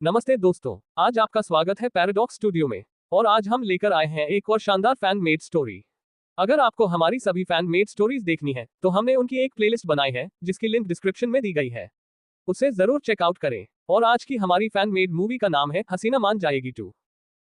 नमस्ते दोस्तों, आज आपका स्वागत है पैराडॉक्स स्टूडियो में। और आज हम लेकर आए हैं एक और शानदार फैन मेड स्टोरी। अगर आपको हमारी सभी फैन मेड स्टोरीज देखनी है तो हमने उनकी एक प्लेलिस्ट बनाई है जिसकी लिंक डिस्क्रिप्शन में दी गई है, उसे जरूर चेकआउट करें। और आज की हमारी फैन मेड मूवी का नाम है हसीना मान जाएगी 2।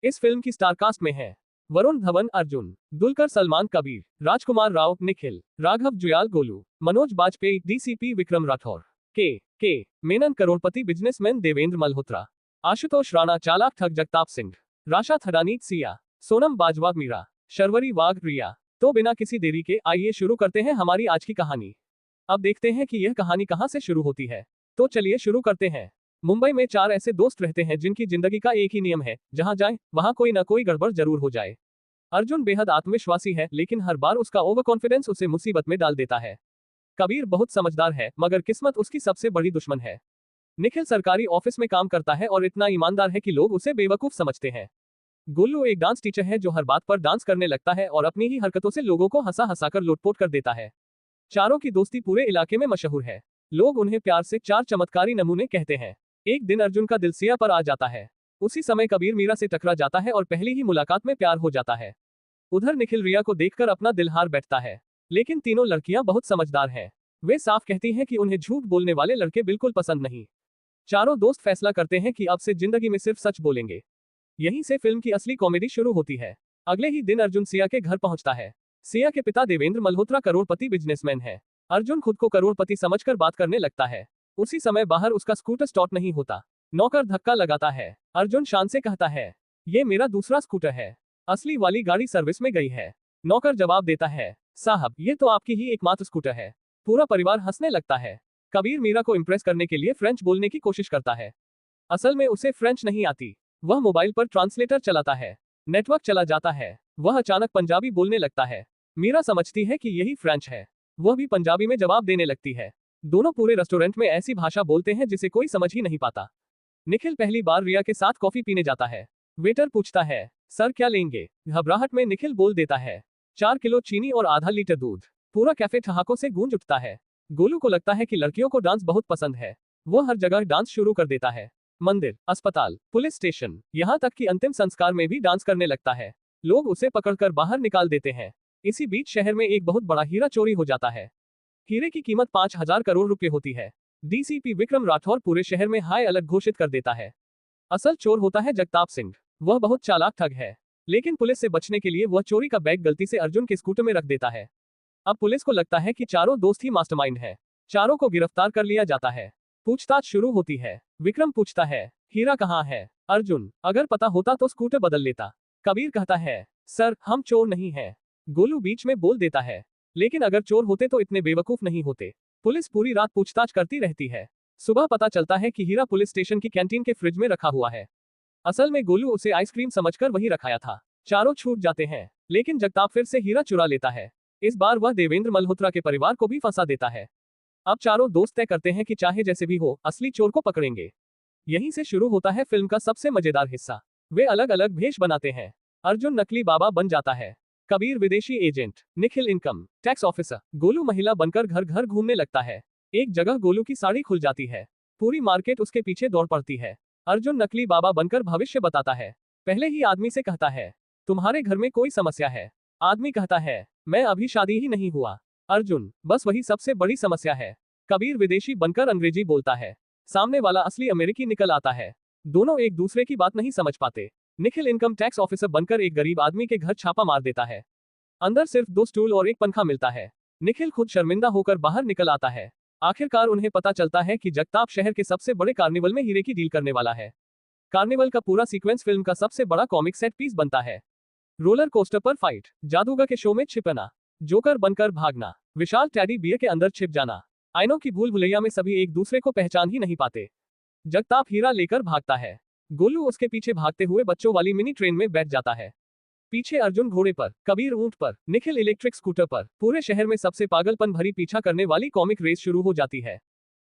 इस फिल्म की स्टारकास्ट में है वरुण धवन, अर्जुन, दुलकर सलमान, कबीर, राजकुमार राव, निखिल, राघव जुयाल, गोलू, मनोज बाजपेयी, डीसीपी विक्रम राठौर, के मेनन, करोड़पति बिजनेसमैन देवेंद्र मल्होत्रा, आशुतोष राणा, चालाक ठग जगताप सिंह, राशा थडानी, सिया, सोनम बाजवा, मीरा, शर्वरी वाघ, रिया। तो बिना किसी देरी के आइए शुरू करते हैं हमारी आज की कहानी। अब देखते हैं कि यह कहानी कहां से शुरू होती है। तो चलिए शुरू करते हैं। मुंबई में 4 ऐसे दोस्त रहते हैं जिनकी जिंदगी का एक ही नियम है, जहां जाए वहां कोई ना कोई गड़बड़ जरूर हो जाए। अर्जुन बेहद आत्मविश्वासी है, लेकिन हर बार उसका ओवर कॉन्फिडेंस उसे मुसीबत में डाल देता है। कबीर बहुत समझदार है, मगर किस्मत उसकी सबसे बड़ी दुश्मन है। निखिल सरकारी ऑफिस में काम करता है और इतना ईमानदार है कि लोग उसे बेवकूफ समझते हैं। गुल्लू एक डांस टीचर है जो हर बात पर डांस करने लगता है और अपनी ही हरकतों से लोगों को हंसा हंसाकर लुटपुट कर देता है। चारों की दोस्ती पूरे इलाके में मशहूर है। लोग उन्हें प्यार से 4 चमत्कारी नमूने कहते हैं। एक दिन अर्जुन का दिल सिया पर आ जाता है। उसी समय कबीर मीरा से टकरा जाता है और पहली ही मुलाकात में प्यार हो जाता है। उधर निखिल रिया को देखकर अपना दिल हार बैठता है, लेकिन तीनों लड़कियां बहुत समझदार हैं। वे साफ कहती हैं कि उन्हें झूठ बोलने वाले लड़के बिल्कुल पसंद नहीं। चारों दोस्त फैसला करते हैं कि अब से जिंदगी में सिर्फ सच बोलेंगे। यहीं से फिल्म की असली कॉमेडी शुरू होती है। अगले ही दिन अर्जुन सिया के घर पहुंचता है। सिया के पिता देवेंद्र मल्होत्रा करोड़पति बिजनेसमैन है। अर्जुन खुद को करोड़पति समझकर बात करने लगता है। उसी समय बाहर उसका स्कूटर स्टार्ट नहीं होता। नौकर धक्का लगाता है। अर्जुन शान से कहता है, ये मेरा दूसरा स्कूटर है, असली वाली गाड़ी सर्विस में गई है। नौकर जवाब देता है, साहब ये तो आपकी ही एकमात्र स्कूटर है। पूरा परिवार हंसने लगता है। कबीर मीरा को इम्प्रेस करने के लिए फ्रेंच बोलने की कोशिश करता है। असल में उसे फ्रेंच नहीं आती। वह मोबाइल पर ट्रांसलेटर चलाता है। नेटवर्क चला जाता है। वह अचानक पंजाबी बोलने लगता है। मीरा समझती है कि यही फ्रेंच है। वह भी पंजाबी में जवाब देने लगती है। दोनों पूरे रेस्टोरेंट में ऐसी भाषा बोलते हैं जिसे कोई समझ ही नहीं पाता। निखिल पहली बार रिया के साथ कॉफी पीने जाता है। वेटर पूछता है, सर क्या लेंगे? घबराहट में निखिल बोल देता है, 4 किलो चीनी और आधा लीटर दूध। पूरा कैफे ठहाकों से गूंज उठता है। गोलू को लगता है कि लड़कियों को डांस बहुत पसंद है। वो हर जगह डांस शुरू कर देता है। मंदिर, अस्पताल, पुलिस स्टेशन, यहाँ तक कि अंतिम संस्कार में भी डांस करने लगता है। लोग उसे पकड़कर बाहर निकाल देते हैं। इसी बीच शहर में एक बहुत बड़ा हीरा चोरी हो जाता है। हीरे की कीमत 5,000 करोड़ रुपए होती है। डीसीपी विक्रम राठौर पूरे शहर में हाई अलर्ट घोषित कर देता है। असल चोर होता है जगताप सिंह। वह बहुत चालाक ठग है, लेकिन पुलिस से बचने के लिए वह चोरी का बैग गलती से अर्जुन के स्कूटर में रख देता है। अब पुलिस को लगता है कि चारों दोस्त ही मास्टरमाइंड है। चारों को गिरफ्तार कर लिया जाता है। पूछताछ शुरू होती है। विक्रम पूछता है, हीरा कहाँ है? अर्जुन, अगर पता होता तो स्कूटर बदल लेता। कबीर कहता है, सर हम चोर नहीं हैं। गोलू बीच में बोल देता है, लेकिन अगर चोर होते तो इतने बेवकूफ नहीं होते। पुलिस पूरी रात पूछताछ करती रहती है। सुबह पता चलता है कि हीरा पुलिस स्टेशन की कैंटीन के फ्रिज में रखा हुआ है। असल में गोलू उसे आइसक्रीम समझकर वही रखाया था। चारों छूट जाते हैं, लेकिन जगताप फिर से हीरा चुरा लेता है। इस बार वह देवेंद्र मल्होत्रा के परिवार को भी फंसा देता है। अब चारों दोस्त तय करते हैं कि चाहे जैसे भी हो असली चोर को पकड़ेंगे। यहीं से शुरू होता है फिल्म का सबसे मजेदार हिस्सा। वे अलग अलग भेष बनाते हैं। अर्जुन नकली बाबा बन जाता है, कबीर विदेशी agent, Nikhil income tax officer, Golu महिला बनकर घर घर घूमने लगता है। एक जगह गोलू की साड़ी खुल जाती है। पूरी मार्केट उसके पीछे दौड़ पड़ती है। अर्जुन नकली बाबा बनकर भविष्य बताता है। पहले ही आदमी से कहता है, तुम्हारे घर में कोई समस्या है? आदमी कहता है, मैं अभी शादी ही नहीं हुआ। अर्जुन, बस वही सबसे बड़ी समस्या है। कबीर विदेशी बनकर अंग्रेजी बोलता है। सामने वाला असली अमेरिकी निकल आता है। दोनों एक दूसरे की बात नहीं समझ पाते। निखिल इनकम टैक्स ऑफिसर बनकर एक गरीब आदमी के घर छापा मार देता है। अंदर सिर्फ 2 स्टूल और एक पंखा मिलता है। निखिल खुद शर्मिंदा होकर बाहर निकल आता है। आखिरकार उन्हें पता चलता है कि जगताप शहर के सबसे बड़े कार्निवल में हीरे की डील करने वाला है। कार्निवल का पूरा सीक्वेंस फिल्म का सबसे बड़ा कॉमिक सेट पीस बनता है। रोलर कोस्टर पर फाइट, जादूगर के शो में छिपना, जोकर बनकर भागना, विशाल टेडी बियर के अंदर छिप जाना, आइनों की भूल भुलैया में सभी एक दूसरे को पहचान ही नहीं पाते। जगताप हीरा लेकर भागता है। गोलू उसके पीछे भागते हुए बच्चों वाली मिनी ट्रेन में बैठ जाता है। पीछे अर्जुन घोड़े पर, कबीर ऊंट पर, निखिल इलेक्ट्रिक स्कूटर पर। पूरे शहर में सबसे पागलपन भरी पीछा करने वाली कॉमिक रेस शुरू हो जाती है।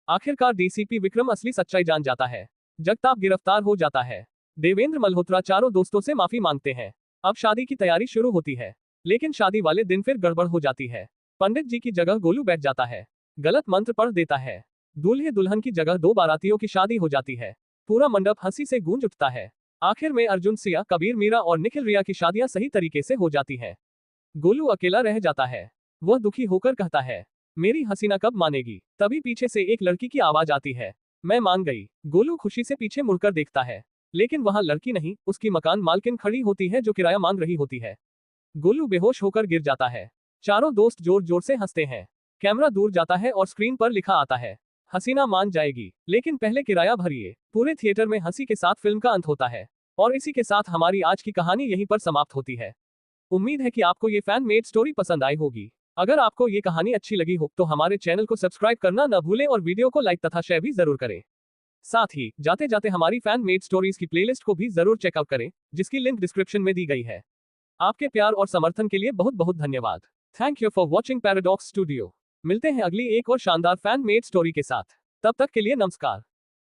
आखिरकार डीसीपी विक्रम असली सच्चाई जान जाता है। जगताप गिरफ्तार हो जाता है। देवेंद्र मल्होत्रा चारों दोस्तों से माफी मांगते हैं। अब शादी की तैयारी शुरू होती है, लेकिन शादी वाले दिन फिर गड़बड़ हो जाती है। पंडित जी की जगह गोलू बैठ जाता है, गलत मंत्र पढ़ देता है। दूल्हे दुल्हन की जगह 2 बारातियों की शादी हो जाती है। पूरा मंडप हंसी से गूंज उठता है। आखिर में अर्जुन, सिया, कबीर, मीरा और निखिल, रिया की शादियां सही तरीके से हो जाती हैं। गोलू अकेला रह जाता है। वह दुखी होकर कहता है, मेरी हसीना कब मानेगी। तभी पीछे से एक लड़की की आवाज आती है, मैं मान गई। गोलू खुशी से पीछे मुड़कर देखता है, लेकिन वहां लड़की नहीं, उसकी मकान मालकिन खड़ी होती है जो किराया मांग रही होती है। गोलू बेहोश होकर गिर जाता है। चारों दोस्त जोर जोर से हंसते हैं। कैमरा दूर जाता है और स्क्रीन पर लिखा आता है, हसीना मान जाएगी, लेकिन पहले किराया भरिए। पूरे थिएटर में हंसी के साथ फिल्म का अंत होता है। और इसी के साथ हमारी आज की कहानी यहीं पर समाप्त होती है। उम्मीद है कि आपको ये फैन मेड स्टोरी पसंद आई होगी। अगर आपको ये कहानी अच्छी लगी हो तो हमारे चैनल को सब्सक्राइब करना न भूलें और वीडियो को लाइक तथा शेयर भी जरूर करें। साथ ही जाते जाते हमारी फैन मेड स्टोरीज की प्लेलिस्ट को भी जरूर चेकआउट करें, जिसकी लिंक डिस्क्रिप्शन में दी गई है। आपके प्यार और समर्थन के लिए बहुत बहुत धन्यवाद। Thank you for watching paradox studio. मिलते हैं अगली एक और शानदार फैन मेड स्टोरी के साथ। तब तक के लिए नमस्कार।